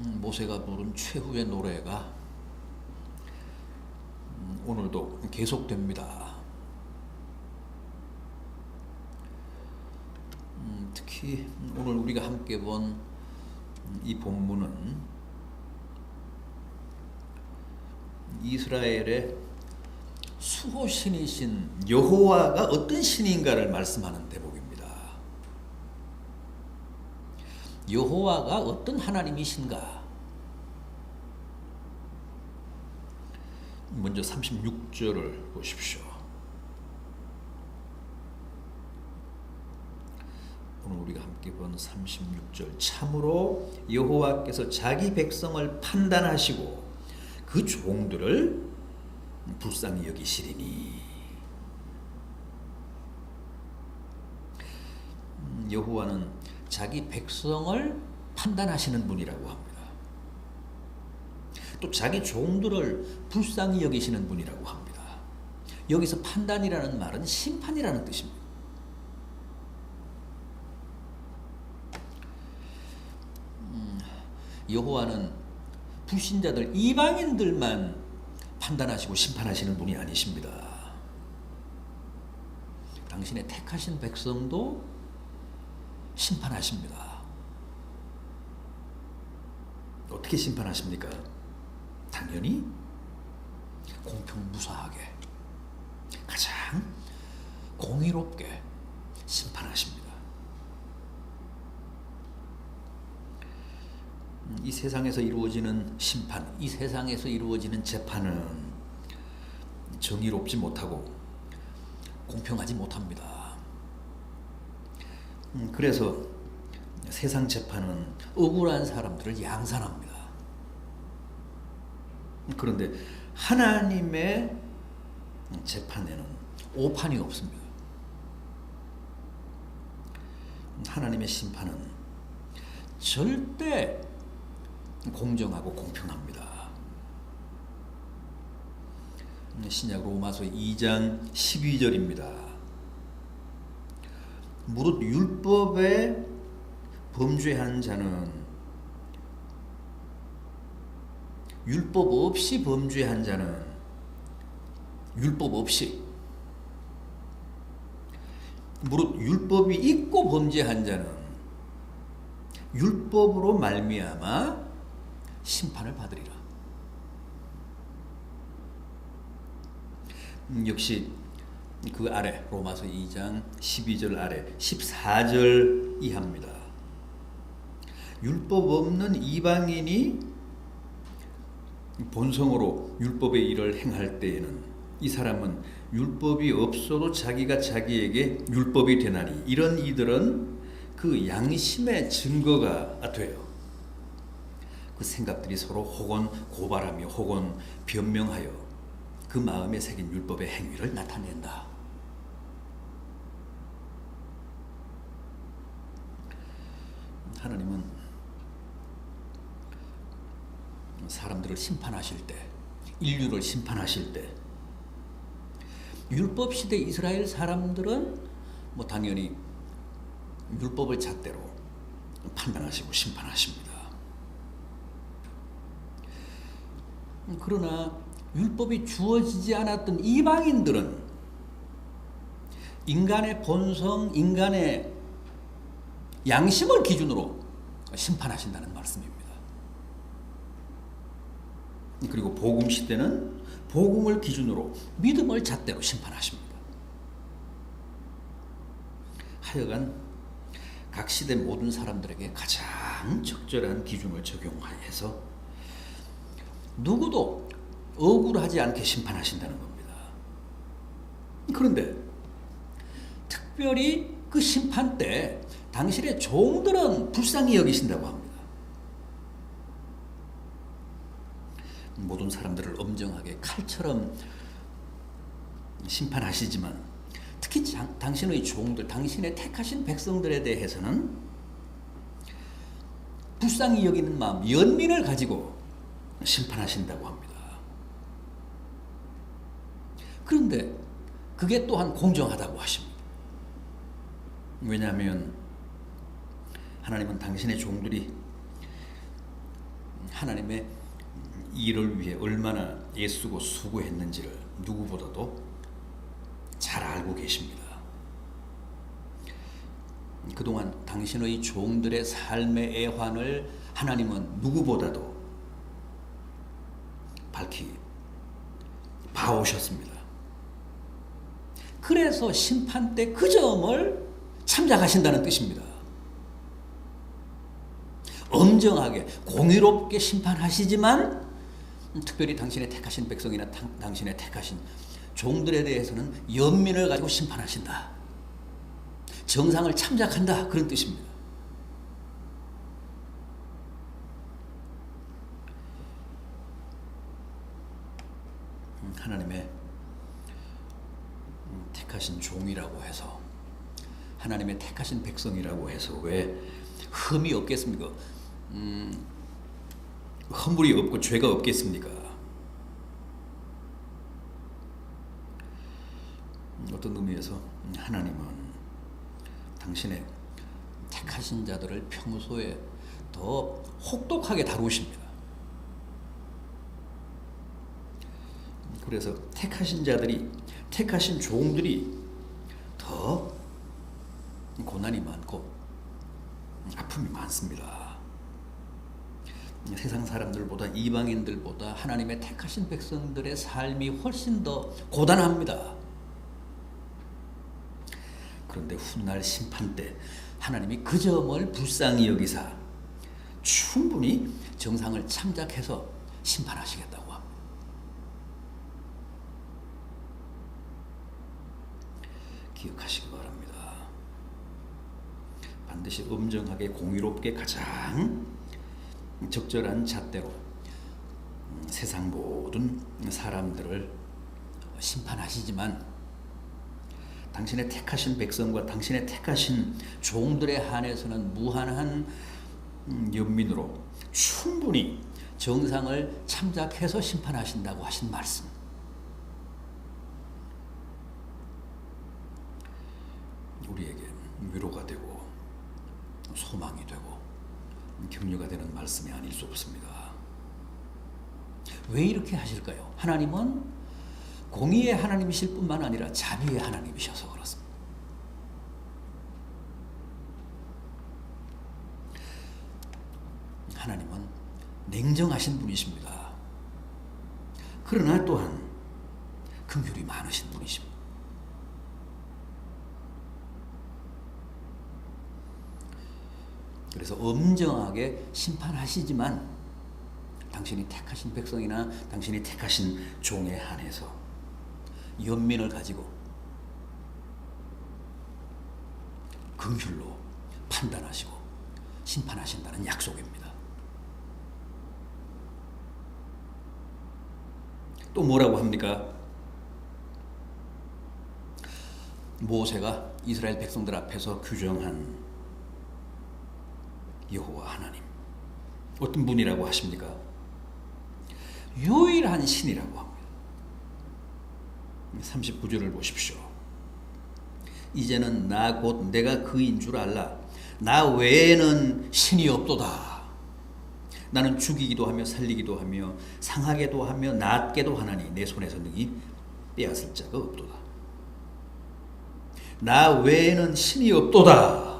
모세가 부른 최후의 노래가 오늘도 계속됩니다. 특히 오늘 우리가 함께 본 이 본문은 이스라엘의 수호신이신 여호와가 어떤 신인가를 말씀하는 대목입니다. 여호와가 어떤 하나님이신가? 먼저 36절을 보십시오. 오늘 우리가 함께 본 36절. 참으로 여호와께서 자기 백성을 판단하시고 그 종들을 불쌍히 여기시리니. 여호와는 자기 백성을 판단하시는 분이라고 합니다. 또 자기 종들을 불쌍히 여기시는 분이라고 합니다. 여기서 판단이라는 말은 심판이라는 뜻입니다. 여호와는 불신자들, 이방인들만 판단하시고 심판하시는 분이 아니십니다. 당신의 택하신 백성도 심판하십니다. 어떻게 심판하십니까? 당연히 공평무사하게, 가장 공의롭게 심판하십니다. 이 세상에서 이루어지는 심판, 이 세상에서 이루어지는 재판은 정의롭지 못하고 공평하지 못합니다. 그래서 세상 재판은 억울한 사람들을 양산합니다. 그런데 하나님의 재판에는 오판이 없습니다. 하나님의 심판은 절대 공정하고 공평합니다. 신약 로마서 2장 12절입니다. 무릇 율법에 범죄한 자는 율법 없이 범죄한 자는 율법 없이, 무릇 율법이 있고 범죄한 자는 율법으로 말미암아 심판을 받으리라. 역시 그 아래 로마서 2장 12절 아래 14절 이하입니다. 율법 없는 이방인이 본성으로 율법의 일을 행할 때에는 이 사람은 율법이 없어도 자기가 자기에게 율법이 되나니, 이런 이들은 그 양심의 증거가 돼요. 그 생각들이 서로 혹은 고발하며 혹은 변명하여 그 마음에 새긴 율법의 행위를 나타낸다. 하나님은 사람들을 심판하실 때, 인류를 심판하실 때, 율법 시대 이스라엘 사람들은 당연히 율법을 잣대로 판단하시고 심판하십니다. 그러나 율법이 주어지지 않았던 이방인들은 인간의 본성, 인간의 양심을 기준으로 심판하신다는 말씀입니다. 그리고 복음 시대는 복음을 기준으로 믿음을 잣대로 심판하십니다. 하여간 각 시대 모든 사람들에게 가장 적절한 기준을 적용해서 누구도 억울하지 않게 심판하신다는 겁니다. 그런데 특별히 그 심판 때 당신의 종들은 불쌍히 여기신다고 합니다. 모든 사람들을 엄정하게 칼처럼 심판하시지만 특히 당신의 종들, 당신의 택하신 백성들에 대해서는 불쌍히 여기는 마음, 연민을 가지고 심판하신다고 합니다. 그런데 그게 또한 공정하다고 하십니다. 왜냐하면 하나님은 당신의 종들이 하나님의 일을 위해 얼마나 애쓰고 수고했는지를 누구보다도 잘 알고 계십니다. 그동안 당신의 종들의 삶의 애환을 하나님은 누구보다도 밝히 봐오셨습니다. 그래서 심판 때 그 점을 참작하신다는 뜻입니다. 엄정하게 공의롭게 심판하시지만 특별히 당신의 택하신 백성이나 당신의 택하신 종들에 대해서는 연민을 가지고 심판하신다. 정상을 참작한다. 그런 뜻입니다. 하나님의 택하신 종이라고 해서 하나님의 택하신 백성이라고 해서 왜 흠이 없겠습니까? 허물이 없고 죄가 없겠습니까? 어떤 의미에서 하나님은 당신의 택하신 자들을 평소에 더 혹독하게 다루십니다. 그래서 택하신 자들이, 택하신 종들이 더 고난이 많고 아픔이 많습니다. 세상 사람들보다, 이방인들보다 하나님의 택하신 백성들의 삶이 훨씬 더 고단합니다. 그런데 훗날 심판 때 하나님이 그 점을 불쌍히 여기사 충분히 정상을 참작해서 심판하시겠다고 합니다. 기억하시기 바랍니다. 반드시 엄정하게 공의롭게 가장 적절한 잣대로 세상 모든 사람들을 심판하시지만 당신의 택하신 백성과 당신의 택하신 종들에 한해서는 무한한 연민으로 충분히 정상을 참작해서 심판하신다고 하신 말씀, 우리에게 위로가 되고 소망이 되고 격려가 되는 말씀이 아닐 수 없습니다. 왜 이렇게 하실까요? 하나님은 공의의 하나님이실 뿐만 아니라 자비의 하나님이셔서 그렇습니다. 하나님은 냉정하신 분이십니다. 그러나 또한 긍휼이 많으신 분이십니다. 그래서 엄정하게 심판하시지만 당신이 택하신 백성이나 당신이 택하신 종에 한해서 연민을 가지고 긍휼로 판단하시고 심판하신다는 약속입니다. 또 뭐라고 합니까? 모세가 이스라엘 백성들 앞에서 규정한 여호와 하나님, 어떤 분이라고 하십니까? 유일한 신이라고 합니다. 39절을 보십시오. 이제는 나 곧 내가 그인 줄 알라. 나 외에는 신이 없도다. 나는 죽이기도 하며 살리기도 하며 상하게도 하며 낫게도 하나니 내 손에서 능히 빼앗을 자가 없도다. 나 외에는 신이 없도다.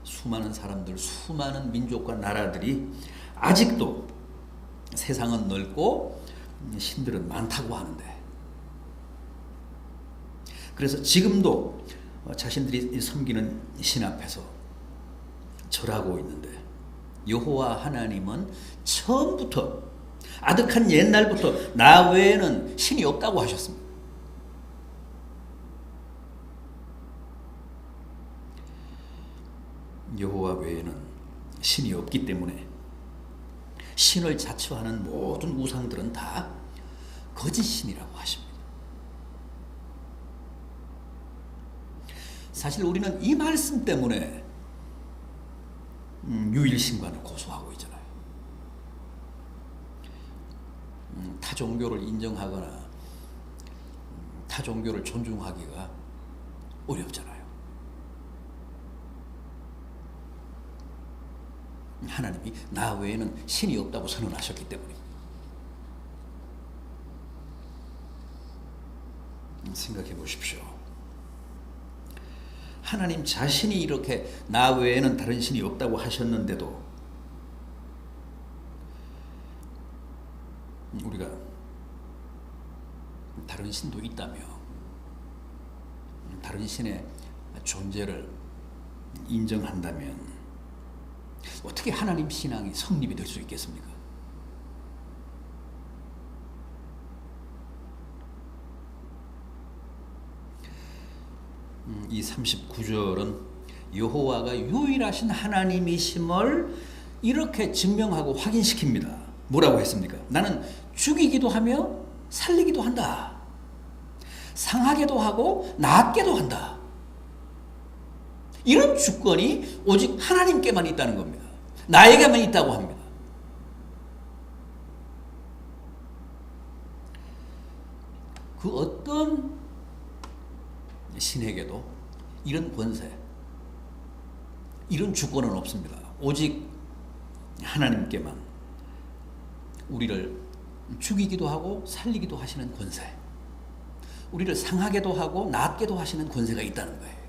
수많은 사람들, 수많은 민족과 나라들이 아직도 세상은 넓고 신들은 많다고 하는데, 그래서 지금도 자신들이 섬기는 신 앞에서 절하고 있는데, 여호와 하나님은 처음부터 아득한 옛날부터 나 외에는 신이 없다고 하셨습니다. 여호와 외에는 신이 없기 때문에 신을 자처하는 모든 우상들은 다 거짓신이라고 하십니다. 사실 우리는 이 말씀 때문에 유일신관을 고소하고 있잖아요. 타 종교를 인정하거나 타 종교를 존중하기가 어렵잖아요. 하나님이 나 외에는 신이 없다고 선언하셨기 때문입니다. 생각해 보십시오. 하나님 자신이 이렇게 나 외에는 다른 신이 없다고 하셨는데도 우리가 다른 신도 있다며 다른 신의 존재를 인정한다면 어떻게 하나님 신앙이 성립이 될 수 있겠습니까? 이 39절은 여호와가 유일하신 하나님이심을 이렇게 증명하고 확인시킵니다. 뭐라고 했습니까? 나는 죽이기도 하며 살리기도 한다. 상하게도 하고 낫게도 한다. 이런 주권이 오직 하나님께만 있다는 겁니다. 나에게만 있다고 합니다. 그 어떤 신에게도 이런 권세, 이런 주권은 없습니다. 오직 하나님께만 우리를 죽이기도 하고 살리기도 하시는 권세, 우리를 상하게도 하고 낫게도 하시는 권세가 있다는 거예요.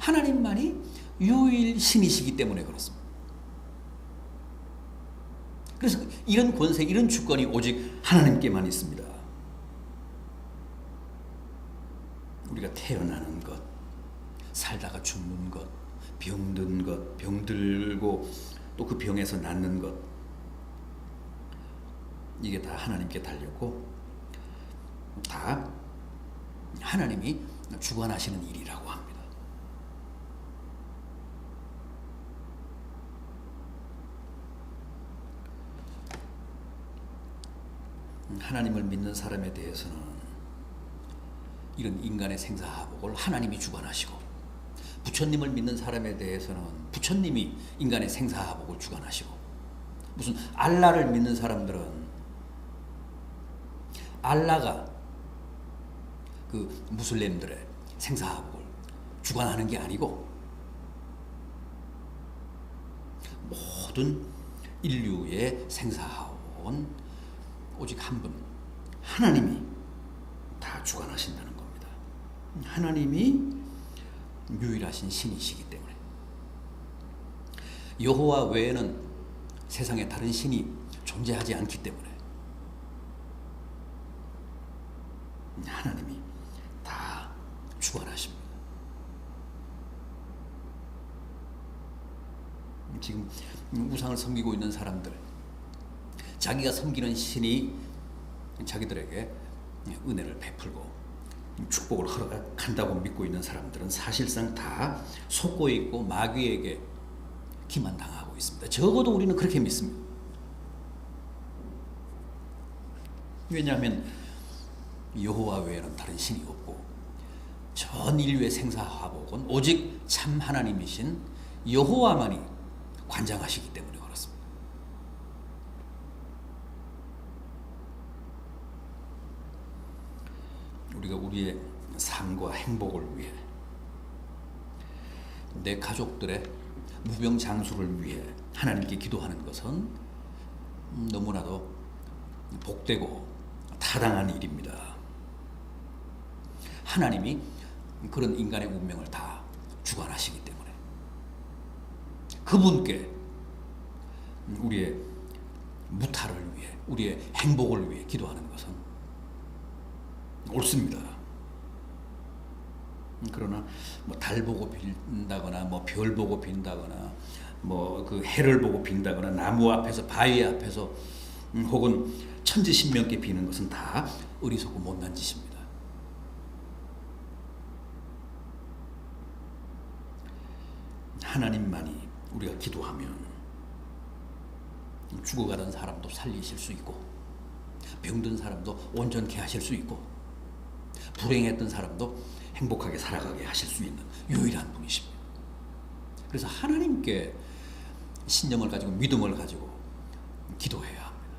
하나님만이 유일신이시기 때문에 그렇습니다. 그래서 이런 권세, 이런 주권이 오직 하나님께만 있습니다. 우리가 태어나는 것, 살다가 죽는 것, 병든 것, 병들고 또 그 병에서 낫는 것, 이게 다 하나님께 달렸고 다 하나님이 주관하시는 일이라고 합니다. 하나님을 믿는 사람에 대해서는 이런 인간의 생사화복을 하나님이 주관하시고, 부처님을 믿는 사람에 대해서는 부처님이 인간의 생사화복을 주관하시고, 무슨 알라를 믿는 사람들은 알라가 그 무슬림들의 생사화복을 주관하는 게 아니고 모든 인류의 생사화복은 오직 한 분, 하나님이 다 주관하신다는 겁니다. 하나님이 유일하신 신이시기 때문에 여호와 외에는 세상에 다른 신이 존재하지 않기 때문에 하나님이 다 주관하십니다. 지금 우상을 섬기고 있는 사람들, 자기가 섬기는 신이 자기들에게 은혜를 베풀고 축복을 허락한다고 믿고 있는 사람들은 사실상 다 속고 있고 마귀에게 기만당하고 있습니다. 적어도 우리는 그렇게 믿습니다. 왜냐하면 여호와 외에는 다른 신이 없고 전 인류의 생사화복은 오직 참 하나님이신 여호와만이 관장하시기 때문에 그렇습니다. 우리가 우리의 삶과 행복을 위해, 내 가족들의 무병장수를 위해 하나님께 기도하는 것은 너무나도 복되고 타당한 일입니다. 하나님이 그런 인간의 운명을 다 주관하시기 때문에 그분께 우리의 무탈을 위해, 우리의 행복을 위해 기도하는 것은 옳습니다. 그러나 뭐 달 보고 빈다거나 뭐 별 보고 빈다거나 뭐 그 해를 보고 빈다거나 나무 앞에서 바위 앞에서 혹은 천지신명께 비는 것은 다 어리석고 못난 짓입니다. 하나님만이 우리가 기도하면 죽어가던 사람도 살리실 수 있고, 병든 사람도 온전케 하실 수 있고, 불행했던 사람도 행복하게 살아가게 하실 수 있는 유일한 분이십니다. 그래서 하나님께 신념을 가지고 믿음을 가지고 기도해야 합니다.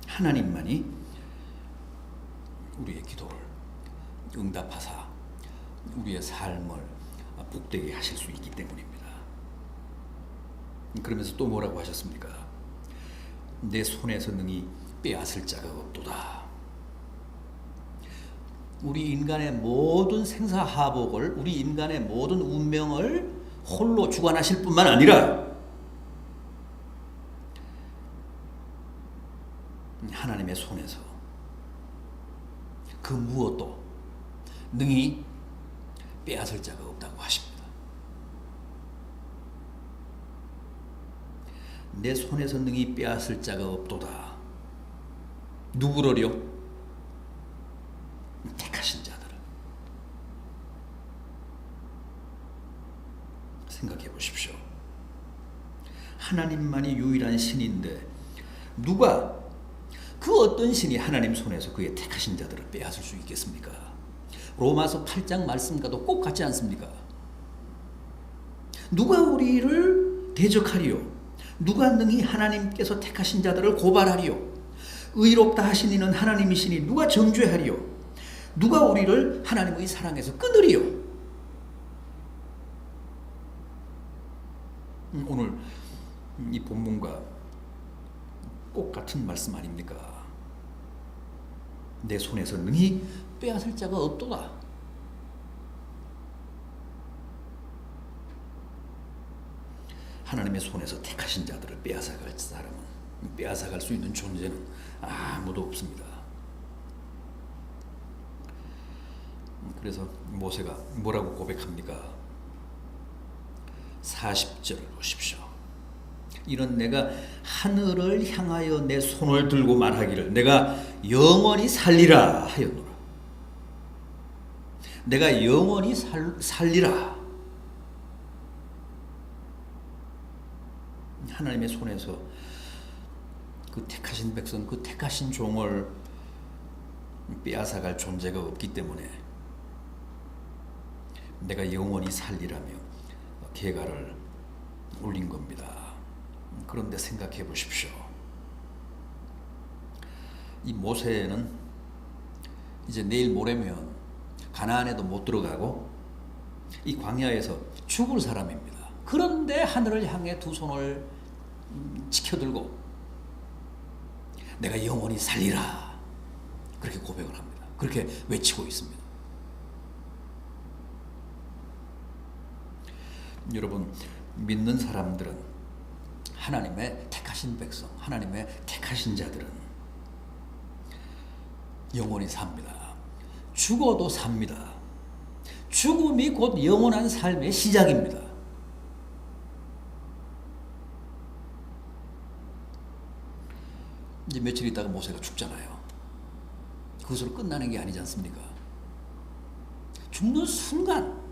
하나님만이 우리의 기도를 응답하사 우리의 삶을 복되게 하실 수 있기 때문입니다. 그러면서 또 뭐라고 하셨습니까? 내 손에서 능히 빼앗을 자가 없도다. 우리 인간의 모든 생사하복을, 우리 인간의 모든 운명을 홀로 주관하실 뿐만 아니라 하나님의 손에서 그 무엇도 능히 빼앗을 자가 없다고 하십니다. 내 손에서 능히 빼앗을 자가 없도다. 누구를요? 택하신 자들을. 생각해 보십시오. 하나님만이 유일한 신인데 누가, 그 어떤 신이 하나님 손에서 그의 택하신 자들을 빼앗을 수 있겠습니까? 로마서 8장 말씀과도 꼭 같지 않습니까? 누가 우리를 대적하리요? 누가 능히 하나님께서 택하신 자들을 고발하리요? 의롭다 하신 이는 하나님이시니 누가 정죄하리요? 누가 우리를 하나님의 사랑에서 끊으리요? 오늘 이 본문과 꼭 같은 말씀 아닙니까? 내 손에서 능히 빼앗을 자가 없도다. 하나님의 손에서 택하신 자들을 빼앗아갈 사람은, 빼앗아갈 수 있는 존재는 아무도 없습니다. 그래서 모세가 뭐라고 고백합니까? 40절을 보십시오. 이런 내가 하늘을 향하여 내 손을 들고 말하기를 내가 영원히 살리라 하였노라. 내가 영원히 살리라. 하나님의 손에서 그 택하신 백성, 그 택하신 종을 빼앗아갈 존재가 없기 때문에 내가 영원히 살리라며 계가를 올린 겁니다. 그런데 생각해 보십시오. 이 모세는 이제 내일 모레면 가나안에도 못 들어가고 이 광야에서 죽을 사람입니다. 그런데 하늘을 향해 두 손을 치켜들고 내가 영원히 살리라 그렇게 고백을 합니다. 그렇게 외치고 있습니다. 여러분, 믿는 사람들은, 하나님의 택하신 백성, 하나님의 택하신 자들은 영원히 삽니다. 죽어도 삽니다. 죽음이 곧 영원한 삶의 시작입니다. 이제 며칠 있다가 모세가 죽잖아요. 그것으로 끝나는 게 아니지 않습니까? 죽는 순간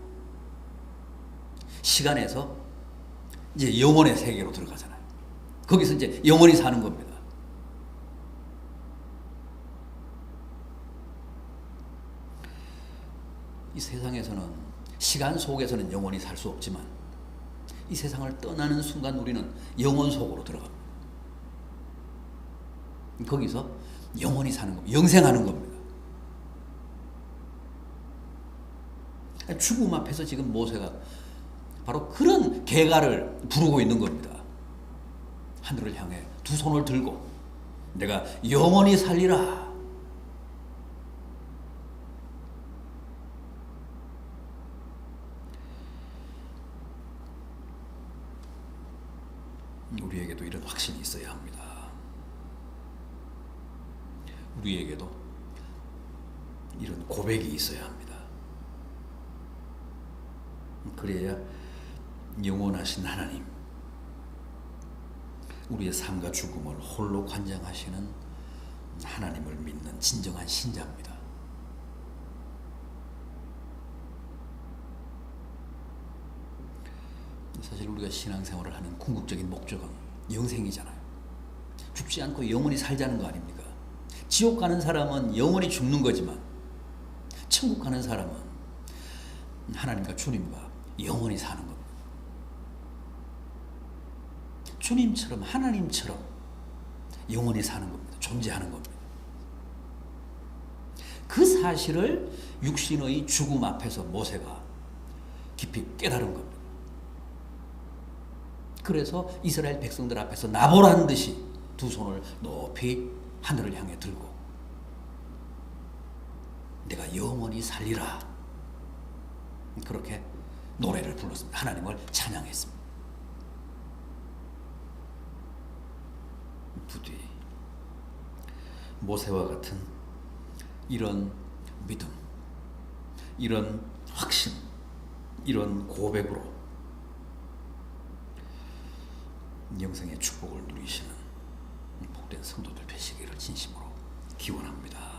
시간에서 이제 영원의 세계로 들어가잖아요. 거기서 이제 영원히 사는 겁니다. 이 세상에서는, 시간 속에서는 영원히 살 수 없지만 이 세상을 떠나는 순간 우리는 영원 속으로 들어갑니다. 거기서 영원히 사는 겁니다. 영생하는 겁니다. 죽음 앞에서 지금 모세가 바로 그런 계가를 부르고 있는 겁니다. 하늘을 향해 두 손을 들고 내가 영원히 살리라. 우리에게도 이런 확신이 있어야 합니다. 우리에게도 이런 고백이 있어야 합니다. 그래야 영원하신 하나님, 우리의 삶과 죽음을 홀로 관장하시는 하나님을 믿는 진정한 신자입니다. 사실 우리가 신앙생활을 하는 궁극적인 목적은 영생이잖아요. 죽지 않고 영원히 살자는 거 아닙니까? 지옥 가는 사람은 영원히 죽는 거지만 천국 가는 사람은 하나님과 주님과 영원히 사는 겁니다. 주님처럼, 하나님처럼 영원히 사는 겁니다. 존재하는 겁니다. 그 사실을 육신의 죽음 앞에서 모세가 깊이 깨달은 겁니다. 그래서 이스라엘 백성들 앞에서 나보란 듯이 두 손을 높이 하늘을 향해 들고 내가 영원히 살리라, 그렇게 노래를 불렀습니다. 하나님을 찬양했습니다. 부디 모세와 같은 이런 믿음, 이런 확신, 이런 고백으로 영생의 축복을 누리시는 복된 성도들 되시기를 진심으로 기원합니다.